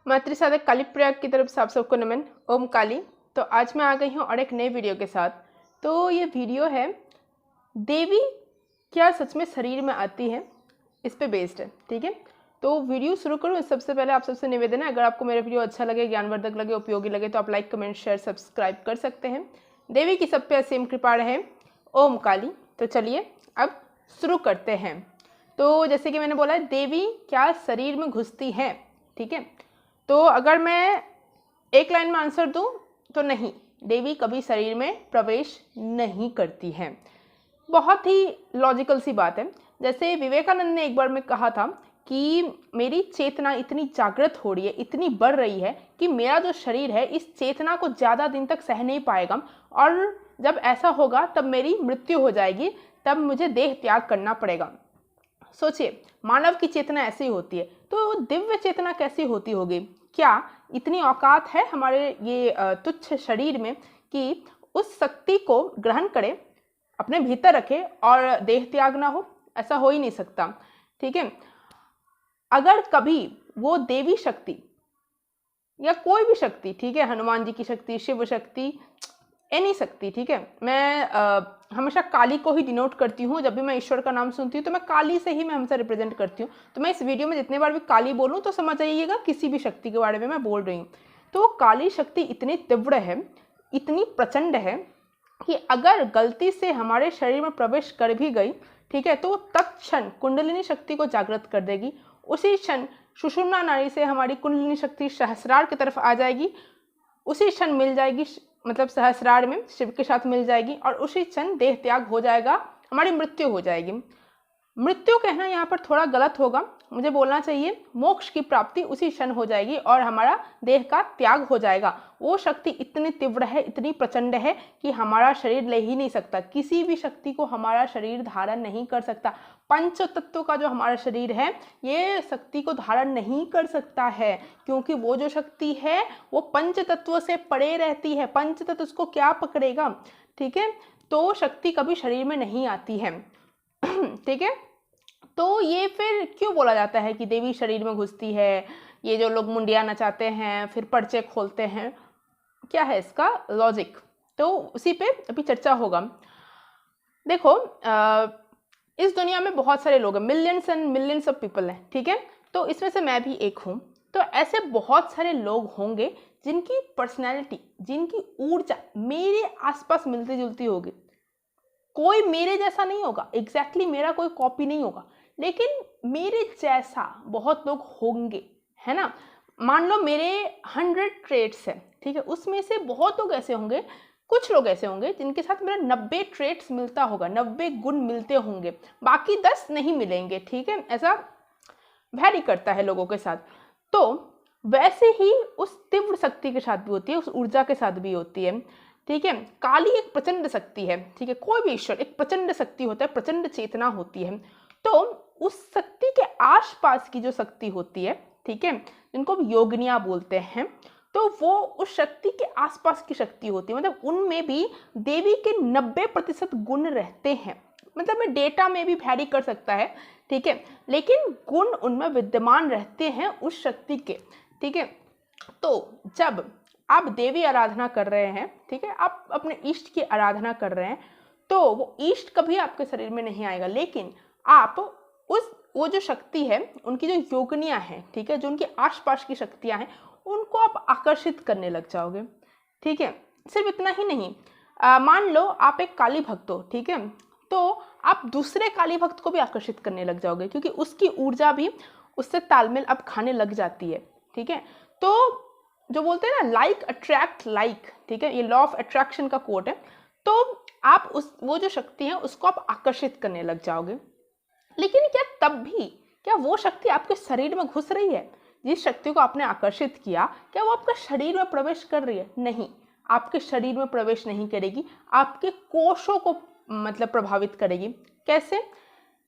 मातृ साधक काली प्रयाग की तरफ से आप सबको नमन। ओम काली। तो आज मैं आ गई हूँ और एक नए वीडियो के साथ। तो ये वीडियो है देवी क्या सच में शरीर में आती है, इस पे बेस्ड है। ठीक है, तो वीडियो शुरू करूँ इससे सबसे पहले आप सबसे निवेदन है, अगर आपको मेरा वीडियो अच्छा लगे, ज्ञानवर्धक लगे, उपयोगी लगे तो आप लाइक, कमेंट, शेयर, सब्सक्राइब कर सकते हैं। देवी की सब पे असीम कृपा रहे। ओम काली। तो चलिए अब शुरू करते हैं। तो जैसे कि मैंने बोला, देवी क्या शरीर में घुसती है। ठीक है, तो अगर मैं एक लाइन में आंसर दूं तो नहीं, देवी कभी शरीर में प्रवेश नहीं करती है। बहुत ही लॉजिकल सी बात है। जैसे विवेकानंद ने एक बार में कहा था कि मेरी चेतना इतनी जागृत हो रही है, इतनी बढ़ रही है कि मेरा जो शरीर है इस चेतना को ज़्यादा दिन तक सह नहीं पाएगा, और जब ऐसा होगा तब मेरी मृत्यु हो जाएगी, तब मुझे देह त्याग करना पड़ेगा। सोचिए, मानव की चेतना ऐसी होती है, तो दिव्य चेतना कैसी होती होगी। क्या इतनी औकात है हमारे ये तुच्छ शरीर में कि उस शक्ति को ग्रहण करे, अपने भीतर रखे और देह त्याग ना हो? ऐसा हो ही नहीं सकता। ठीक है, अगर कभी वो देवी शक्ति या कोई भी शक्ति, ठीक है, हनुमान जी की शक्ति, शिव शक्ति, एनी शक्ति, ठीक है, मैं हमेशा काली को ही डिनोट करती हूँ। जब भी मैं ईश्वर का नाम सुनती हूँ तो मैं काली से ही मैं हमेशा रिप्रेजेंट करती हूँ। तो मैं इस वीडियो में जितने बार भी काली बोलूँ तो समझ आइएगा किसी भी शक्ति के बारे में मैं बोल रही हूँ। तो काली शक्ति इतनी तीव्र है, इतनी प्रचंड है कि अगर गलती से हमारे शरीर में प्रवेश कर भी गई, ठीक है, तो तत्क्षण कुंडलिनी शक्ति को जागृत कर देगी। उसी क्षण सुषुम्ना नाड़ी से हमारी कुंडलिनी शक्ति सहस्रार की तरफ आ जाएगी, उसी क्षण मिल जाएगी, मतलब सहस्रार में शिव के साथ मिल जाएगी, और उसी क्षण देह त्याग हो जाएगा, हमारी मृत्यु हो जाएगी। मृत्यु कहना यहाँ पर थोड़ा गलत होगा, मुझे बोलना चाहिए मोक्ष की प्राप्ति उसी क्षण हो जाएगी और हमारा देह का त्याग हो जाएगा। वो शक्ति इतनी तीव्र है, इतनी प्रचंड है कि हमारा शरीर ले ही नहीं सकता, किसी भी शक्ति को हमारा शरीर धारण नहीं कर सकता। पंच तत्व का जो हमारा शरीर है ये शक्ति को धारण नहीं कर सकता है, क्योंकि वो जो शक्ति है वो पंच तत्व से परे रहती है। पंच तत्व उसको क्या पकड़ेगा। ठीक है, तो शक्ति कभी शरीर में नहीं आती है। ठीक है, तो ये फिर क्यों बोला जाता है कि देवी शरीर में घुसती है। ये जो लोग मुंडिया नचाते हैं, फिर पर्चे खोलते हैं, क्या है इसका लॉजिक, तो उसी पे अभी चर्चा होगा। देखो, इस दुनिया में बहुत सारे लोग हैं, millions and millions of people हैं। ठीक है, तो इसमें से मैं भी एक हूँ। तो ऐसे बहुत सारे लोग होंगे जिनकी पर्सनैलिटी, जिनकी ऊर्जा मेरे आसपास मिलती जुलती होगी। कोई मेरे जैसा नहीं होगा, एग्जैक्टली मेरा कोई कॉपी नहीं होगा, लेकिन मेरे जैसा बहुत लोग होंगे, है ना। मान लो मेरे 100 ट्रेट्स हैं, ठीक है, उसमें से बहुत लोग ऐसे होंगे, कुछ लोग ऐसे होंगे जिनके साथ मेरा 90 ट्रेट्स मिलता होगा, 90 गुण मिलते होंगे, बाकी 10 नहीं मिलेंगे। ठीक है, ऐसा वैरी करता है लोगों के साथ। तो वैसे ही उस तीव्र शक्ति के साथ भी होती है, उस ऊर्जा के साथ भी होती है। ठीक है, काली एक प्रचंड शक्ति है। ठीक है, कोई भी ईश्वर एक प्रचंड शक्ति होता है, प्रचंड चेतना होती है। तो उस शक्ति के आसपास की जो शक्ति होती है, ठीक है, जिनको हम योगिनियां बोलते हैं, तो वो उस शक्ति के आसपास की शक्ति होती है। मतलब उनमें भी देवी के 90% गुण रहते हैं। मतलब मैं डेटा में भी वैरी कर सकता है, ठीक है, लेकिन गुण उनमें विद्यमान रहते हैं उस शक्ति के। ठीक है, तो जब आप देवी आराधना कर रहे हैं, ठीक है, आप अपने इष्ट की आराधना कर रहे हैं, तो वो इष्ट कभी आपके शरीर में नहीं आएगा, लेकिन आप वो जो शक्ति है, उनकी जो योगिनियां हैं, ठीक है, जो उनके आसपास की शक्तियां हैं, उनको आप आकर्षित करने लग जाओगे। ठीक है, सिर्फ इतना ही नहीं, मान लो आप एक काली भक्त हो, ठीक है, तो आप दूसरे काली भक्त को भी आकर्षित करने लग जाओगे, क्योंकि उसकी ऊर्जा भी उससे तालमेल अब खाने लग जाती है। ठीक है, तो जो बोलते हैं ना, लाइक अट्रैक्ट लाइक, ठीक है, ये लॉ ऑफ अट्रैक्शन का कोट है। तो आप वो जो शक्ति है उसको आप आकर्षित करने लग जाओगे। लेकिन क्या तब भी क्या वो शक्ति आपके शरीर में घुस रही है? जिस शक्ति को आपने आकर्षित किया, क्या वो आपके शरीर में प्रवेश कर रही है? नहीं, आपके शरीर में प्रवेश नहीं करेगी, आपके कोशों को मतलब प्रभावित करेगी। कैसे?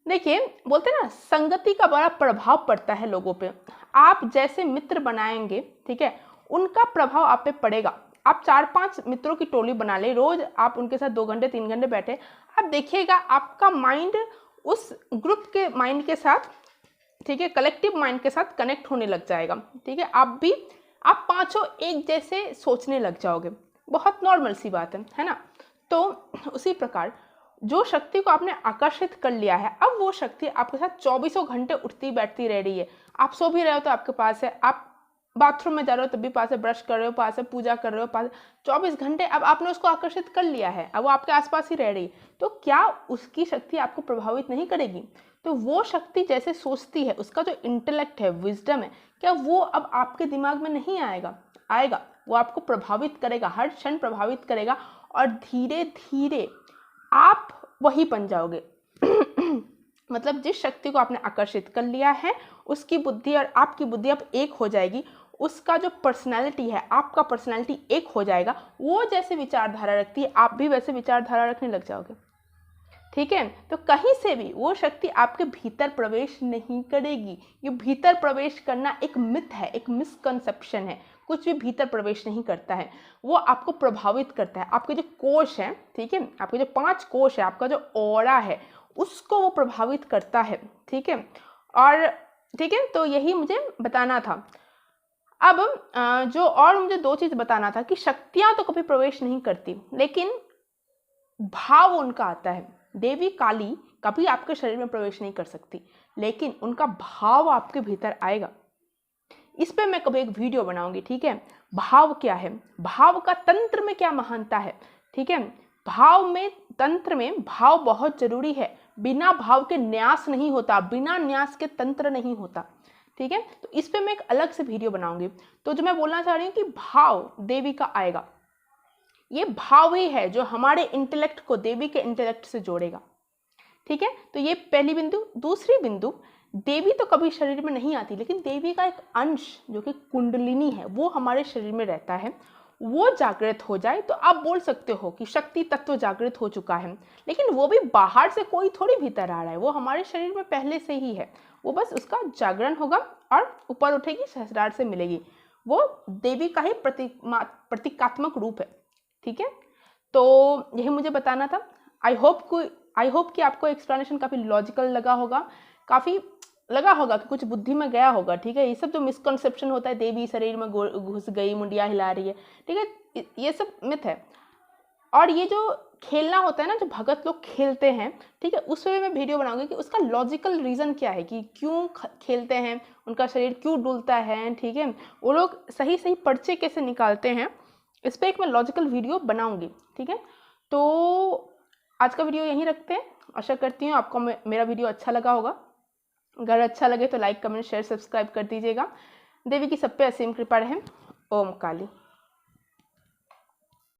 देखिए, बोलते हैं ना, संगति का बड़ा प्रभाव पड़ता है लोगों पे। आप जैसे मित्र बनाएंगे, ठीक है, उनका प्रभाव आप पे पड़ेगा। आप 4-5 मित्रों की टोली बना ले, रोज आप उनके साथ 2 घंटे 3 घंटे बैठे, आप देखिएगा आपका माइंड उस ग्रुप के माइंड के साथ ठीक है, कलेक्टिव माइंड के साथ कनेक्ट होने लग जाएगा। ठीक है, आप पांचों एक जैसे सोचने लग जाओगे। बहुत नॉर्मल सी बात है ना। तो उसी प्रकार जो शक्ति को आपने आकर्षित कर लिया है, अब वो शक्ति आपके साथ 24 घंटे उठती बैठती रह रही है। आप सो भी रहे हो तो आपके पास है, आप बाथरूम में जा रहे हो तब भी पास है, ब्रश कर रहे हो पास है, पूजा कर रहे हो पास है, 24 घंटे अब आपने उसको आकर्षित कर लिया है, अब वो आपके आसपास ही रह रही। तो क्या उसकी शक्ति आपको प्रभावित नहीं करेगी? तो वो शक्ति जैसे सोचती है, उसका जो इंटेलेक्ट है, विजडम है, क्या वो अब आपके दिमाग में नहीं आएगा? आएगा। वो आपको प्रभावित करेगा, हर क्षण प्रभावित करेगा, और धीरे धीरे आप वही बन जाओगे। मतलब जिस शक्ति को आपने आकर्षित कर लिया है, उसकी बुद्धि और आपकी बुद्धि अब एक हो जाएगी। उसका जो पर्सनैलिटी है, आपका पर्सनैलिटी एक हो जाएगा। वो जैसे विचारधारा रखती है, आप भी वैसे विचारधारा रखने लग जाओगे। ठीक है, तो कहीं से भी वो शक्ति आपके भीतर प्रवेश नहीं करेगी। ये भीतर प्रवेश करना एक मिथ है, एक मिसकंसेप्शन है। कुछ भी भीतर प्रवेश नहीं करता है, वो आपको प्रभावित करता है। आपके जो कोश हैं, ठीक है, आपके जो 5 कोश है, आपका जो ऑरा है, उसको वो प्रभावित करता है। ठीक है, और ठीक है, तो यही मुझे बताना था। अब जो और मुझे 2 चीज़ बताना था कि शक्तियाँ तो कभी प्रवेश नहीं करती, लेकिन भाव उनका आता है। देवी काली कभी आपके शरीर में प्रवेश नहीं कर सकती, लेकिन उनका भाव आपके भीतर आएगा। इस पे मैं कभी एक वीडियो बनाऊंगी। ठीक है, भाव क्या है, भाव का तंत्र में क्या महानता है। ठीक है, भाव में, तंत्र में भाव बहुत जरूरी है। बिना भाव के न्यास नहीं होता, बिना न्यास के तंत्र नहीं होता। ठीक है, तो इस पे मैं एक अलग से वीडियो बनाऊंगी। तो जो मैं बोलना चाह रही हूँ कि भाव देवी का आएगा, ये भाव ही है जो हमारे इंटेलेक्ट को देवी के इंटेलेक्ट से जोड़ेगा। ठीक है, तो ये पहली बिंदु। दूसरी बिंदु, देवी तो कभी शरीर में नहीं आती, लेकिन देवी का एक अंश जो कि कुंडलिनी है, वो हमारे शरीर में रहता है। वो जागृत हो जाए तो आप बोल सकते हो कि शक्ति तत्व जागृत हो चुका है, लेकिन वो भी बाहर से कोई थोड़ी भीतर आ रहा है, वो हमारे शरीर में पहले से ही है। वो बस उसका जागरण होगा और ऊपर उठेगी, सहस्रार से मिलेगी। वो देवी का ही प्रतीकात्मक रूप है। ठीक है, तो यही मुझे बताना था। आई होप कि आपको एक्सप्लेनेशन काफ़ी लॉजिकल लगा होगा, काफ़ी लगा होगा कि कुछ बुद्धि में गया होगा। ठीक है, ये सब जो मिसकंसेप्शन होता है, देवी शरीर में घुस गई, मुंडिया हिला रही है, ठीक है, ये सब मिथ है। और ये जो खेलना होता है ना, जो भगत लोग खेलते हैं, ठीक है, उस पर मैं वीडियो बनाऊंगी कि उसका लॉजिकल रीज़न क्या है, कि क्यों खेलते हैं, उनका शरीर क्यों डुलता है। ठीक है, वो लोग सही सही पर्चे कैसे निकालते हैं, इस पर एक मैं लॉजिकल वीडियो बनाऊंगी। ठीक है, तो आज का वीडियो यहीं रखते हैं। आशा करती हूँ आपको मेरा वीडियो अच्छा लगा होगा। अगर अच्छा लगे तो लाइक, कमेंट, शेयर, सब्सक्राइब कर दीजिएगा। देवी की सब पे असीम कृपा रहे। ओम काली।